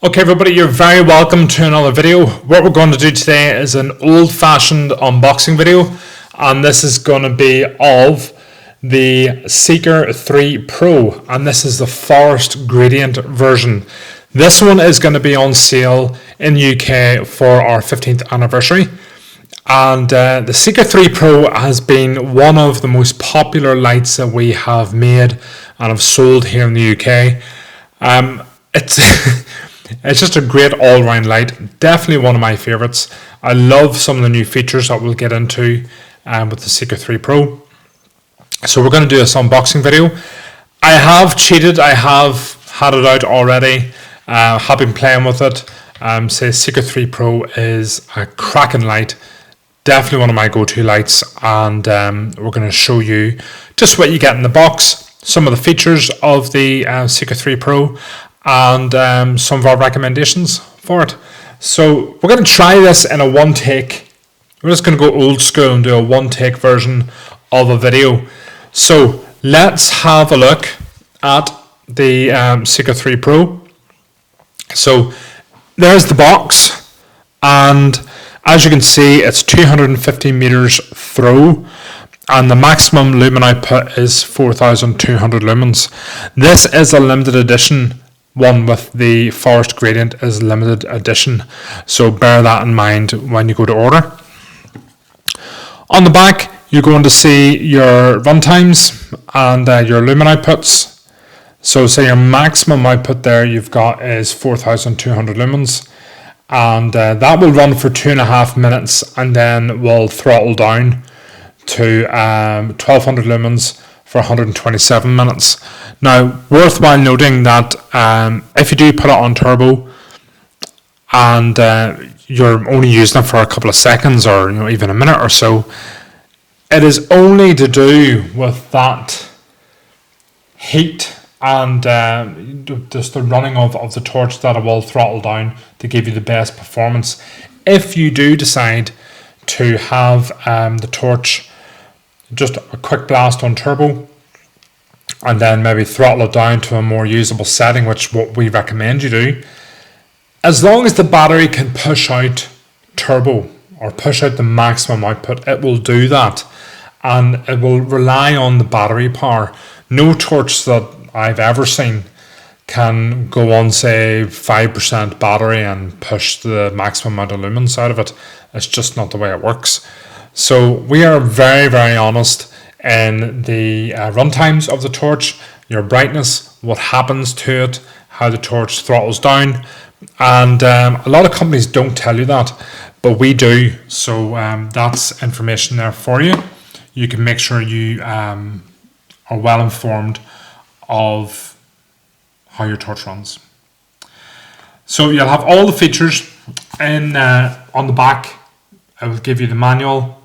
Okay everybody, you're very welcome to another video. What we're going to do today is an old-fashioned unboxing video, and this is going to be of the Seeker 3 Pro, and this is the forest gradient version. This one is going to be on sale in UK for our 15th anniversary, and the Seeker 3 Pro has been one of the most popular lights that we have made and have sold here in the UK. It's just a great all-round light, definitely one of my favourites. I love some of the new features that we'll get into with the Seeker 3 Pro. So we're going to do this unboxing video. I have cheated, I have had it out already, have been playing with it. Say Seeker 3 Pro is a cracking light, definitely one of my go-to lights, and we're going to show you just what you get in the box, some of the features of the Seeker 3 Pro, and some of our recommendations for it. So we're going to try this in a one take. We're just going to go old school and do a one take version of a video. So let's have a look at the Seeker 3 Pro. So there's the box, and as you can see, it's 250 meters through, and the maximum lumen output is 4,200 lumens. This is a limited edition one with the forest gradient is limited edition, so bear that in mind when you go to order. On the back, you're going to see your run times and your lumen outputs. So say your maximum output there you've got is 4,200 lumens, and that will run for 2.5 minutes, and then will throttle down to 1,200 lumens for 127 minutes. Now, worthwhile noting that if you do put it on turbo and you're only using it for a couple of seconds, or even a minute or so, it is only to do with that heat and just the running of the torch that it will throttle down to give you the best performance. If you do decide to have the torch just a quick blast on turbo, and then maybe throttle it down to a more usable setting, which what we recommend you do, as long as the battery can push out turbo or push out the maximum output, it will do that, and it will rely on the battery power. No torch that I've ever seen can go on, say, 5% battery and push the maximum amount of lumens out of it. It's just not the way it works. So we are very, very honest in the run times of the torch, your brightness, what happens to it, how the torch throttles down, and a lot of companies don't tell you that, but we do. So that's information there for you. You can make sure you are well informed of how your torch runs. So you'll have all the features in on the back. I will give you the manual.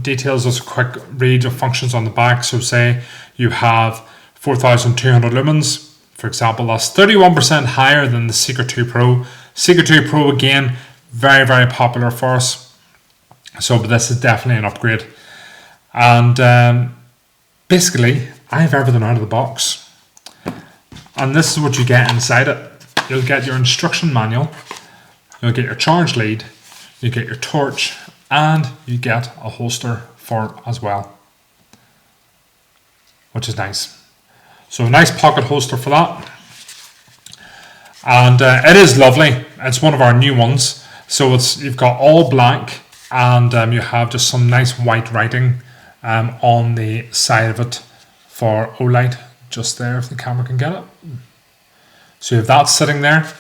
Details as a quick read of functions on the back. So say you have 4,200 lumens, for example, that's 31% higher than the Seeker 2 Pro. Seeker 2 Pro, again, very, very popular for us. So but this is definitely an upgrade. And basically, I have everything out of the box. And this is what you get inside it. You'll get your instruction manual, you'll get your charge lead, you get your torch, and you get a holster for it as well, which is nice. So a nice pocket holster for that, and it is lovely. It's one of our new ones. So you've got all black, and you have just some nice white writing on the side of it for Olight, just there if the camera can get it. So you have that sitting there.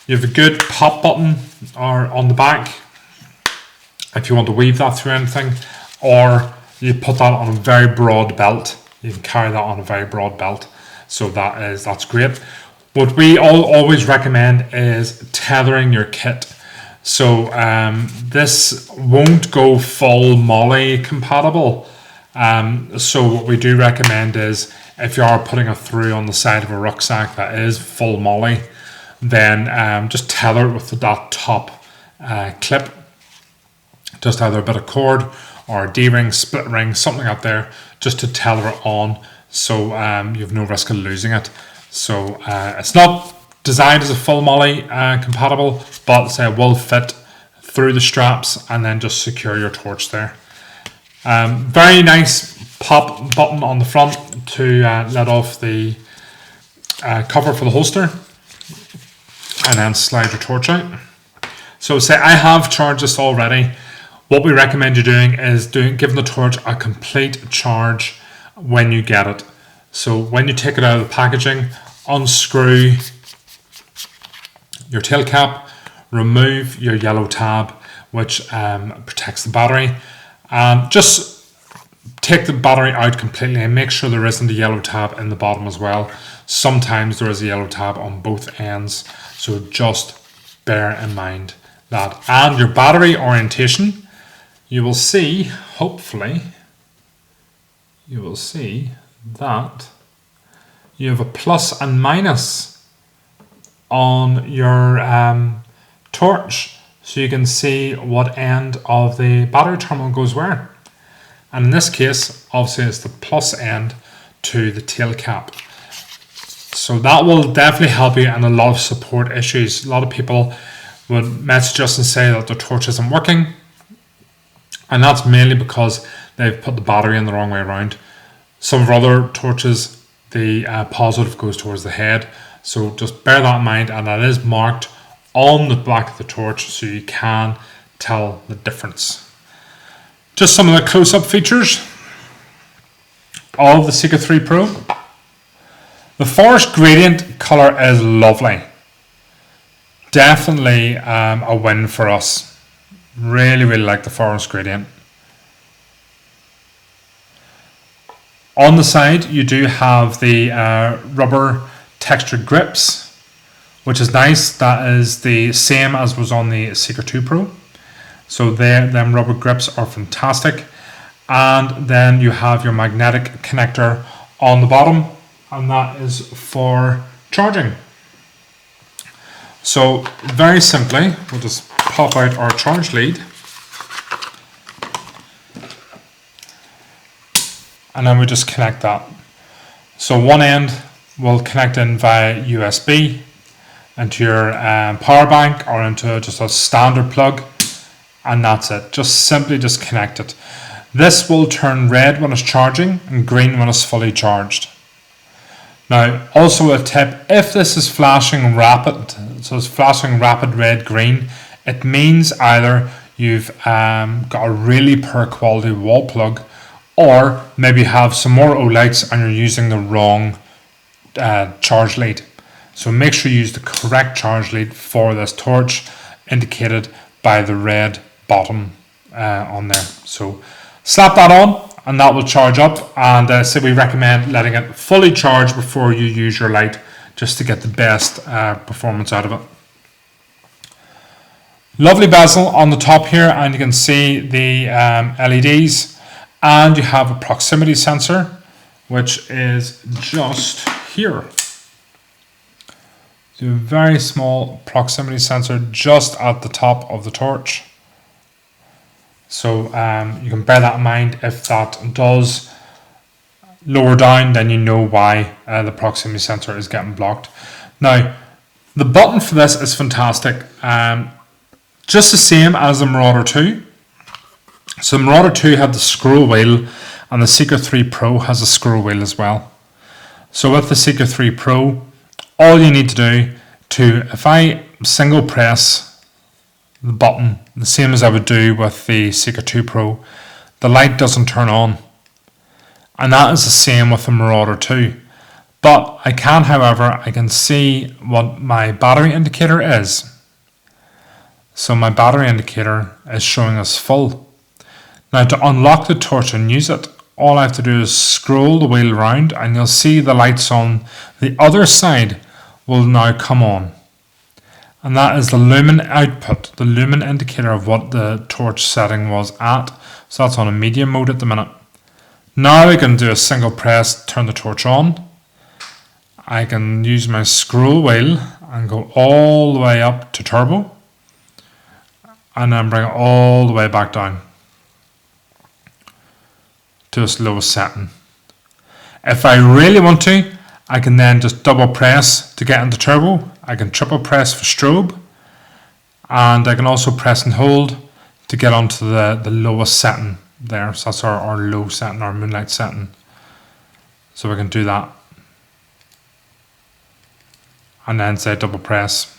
You have a good pop button or on the back if you want to weave that through anything, or you put that on a very broad belt. You can carry that on a very broad belt, so that's great. What we always recommend is tethering your kit. So this won't go full MOLLE compatible. So what we do recommend is, if you are putting it through on the side of a rucksack that is full MOLLE, then just tether it with that top clip. Just either a bit of cord or a D-ring, split ring, something out there, just to tether it on, so you have no risk of losing it. So it's not designed as a full MOLLE compatible, but say it will fit through the straps and then just secure your torch there. Very nice pop button on the front to let off the cover for the holster, and then slide your torch out. So say I have charged this already. What we recommend you doing is giving the torch a complete charge when you get it. So when you take it out of the packaging, unscrew your tail cap, remove your yellow tab, which protects the battery, and just take the battery out completely and make sure there isn't a yellow tab in the bottom as well. Sometimes there is a yellow tab on both ends, so just bear in mind that. And your battery orientation, you will see, hopefully, you will see that you have a plus and minus on your torch, so you can see what end of the battery terminal goes where. And in this case, obviously it's the plus end to the tail cap. So that will definitely help you in a lot of support issues. A lot of people would message us and say that the torch isn't working, and that's mainly because they've put the battery in the wrong way around. Some of our other torches, the positive goes towards the head, so just bear that in mind, and that is marked on the back of the torch so you can tell the difference. Just some of the close-up features of the Seeker 3 Pro. The forest gradient color is lovely. Definitely a win for us. Really like the forest gradient. On the side, you do have the rubber textured grips, which is nice. That is the same as was on the Seeker 2 Pro. So them rubber grips are fantastic. And then you have your magnetic connector on the bottom, and that is for charging. So very simply, we'll just pop out our charge lead, and then we just connect that. So one end will connect in via USB into your power bank or into just a standard plug, and that's it. Just simply connect it. This will turn red when it's charging and green when it's fully charged. Now, also a tip, if this is flashing rapid, so it's flashing rapid red green, it means either you've got a really poor quality wall plug, or maybe you have some more Olights and you're using the wrong charge lead. So make sure you use the correct charge lead for this torch, indicated by the red bottom on there. So slap that on and that will charge up, and so we recommend letting it fully charge before you use your light, just to get the best performance out of it. Lovely bezel on the top here, and you can see the LEDs, and you have a proximity sensor which is just here. So a very small proximity sensor just at the top of the torch. So you can bear that in mind. If that does lower down, then you know why the proximity sensor is getting blocked. Now, the button for this is fantastic. Just the same as the Marauder 2. So the Marauder 2 had the scroll wheel, and the Seeker 3 Pro has a scroll wheel as well. So with the Seeker 3 Pro, all you need to do if I single press the button, the same as I would do with the Seeker 2 Pro, the light doesn't turn on. And that is the same with the Marauder 2. But I can, however, I can see what my battery indicator is. So my battery indicator is showing us full. Now, to unlock the torch and use it, all I have to do is scroll the wheel around, and you'll see the lights on the other side will now come on. And that is the lumen output, the lumen indicator of what the torch setting was at. So that's on a medium mode at the minute. Now I can do a single press, turn the torch on. I can use my scroll wheel and go all the way up to turbo, and then bring it all the way back down to its lowest setting. If I really want to, I can then just double press to get into turbo, I can triple press for strobe, and I can also press and hold to get onto the lowest setting there. So that's our low setting, our moonlight setting. So we can do that. And then say double press.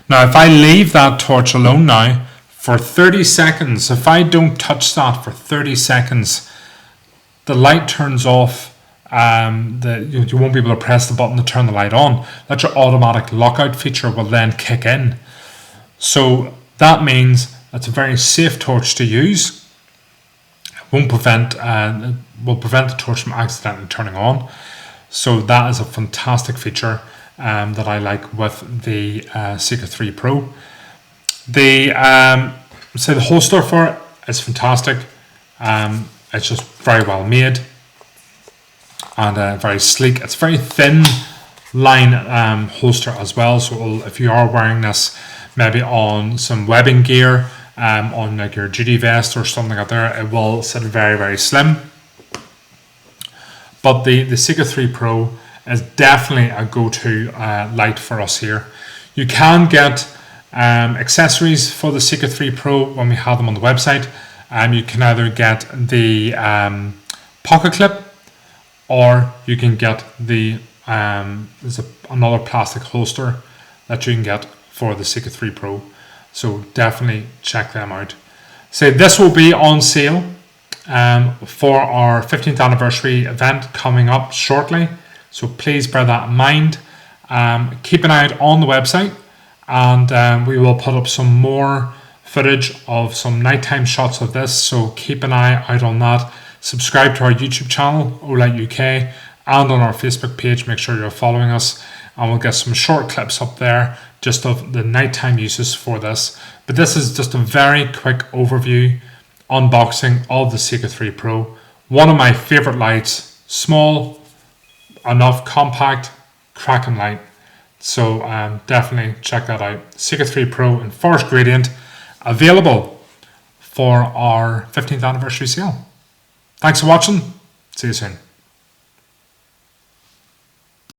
Now if I leave that torch alone now for 30 seconds, if I don't touch that for 30 seconds, the light turns off. You won't be able to press the button to turn the light on. That's your automatic lockout feature will then kick in. So that means it's a very safe torch to use. Will prevent the torch from accidentally turning on. So that is a fantastic feature that I like with the Seeker 3 Pro. The holster for it is fantastic. It's just very well made and very sleek. It's very thin line holster as well. So if you are wearing this maybe on some webbing gear, on like your duty vest or something like that, it will sit very, very slim. But the Seeker 3 Pro is definitely a go-to light for us here. You can get accessories for the Seeker 3 Pro when we have them on the website. You can either get the pocket clip, or you can get the there's another plastic holster that you can get for the Seeker 3 Pro. So definitely check them out. So this will be on sale for our 15th anniversary event coming up shortly. So please bear that in mind. Keep an eye out on the website, and we will put up some more footage of some nighttime shots of this. So keep an eye out on that. Subscribe to our YouTube channel, Olight UK, and on our Facebook page. Make sure you're following us, and we'll get some short clips up there just of the nighttime uses for this. But this is just a very quick overview, unboxing of the Seeker 3 Pro. One of my favorite lights, small enough, compact, cracking light. So definitely check that out. Seeker 3 Pro in Forest Gradient, available for our 15th anniversary sale. Thanks for watching. See you soon.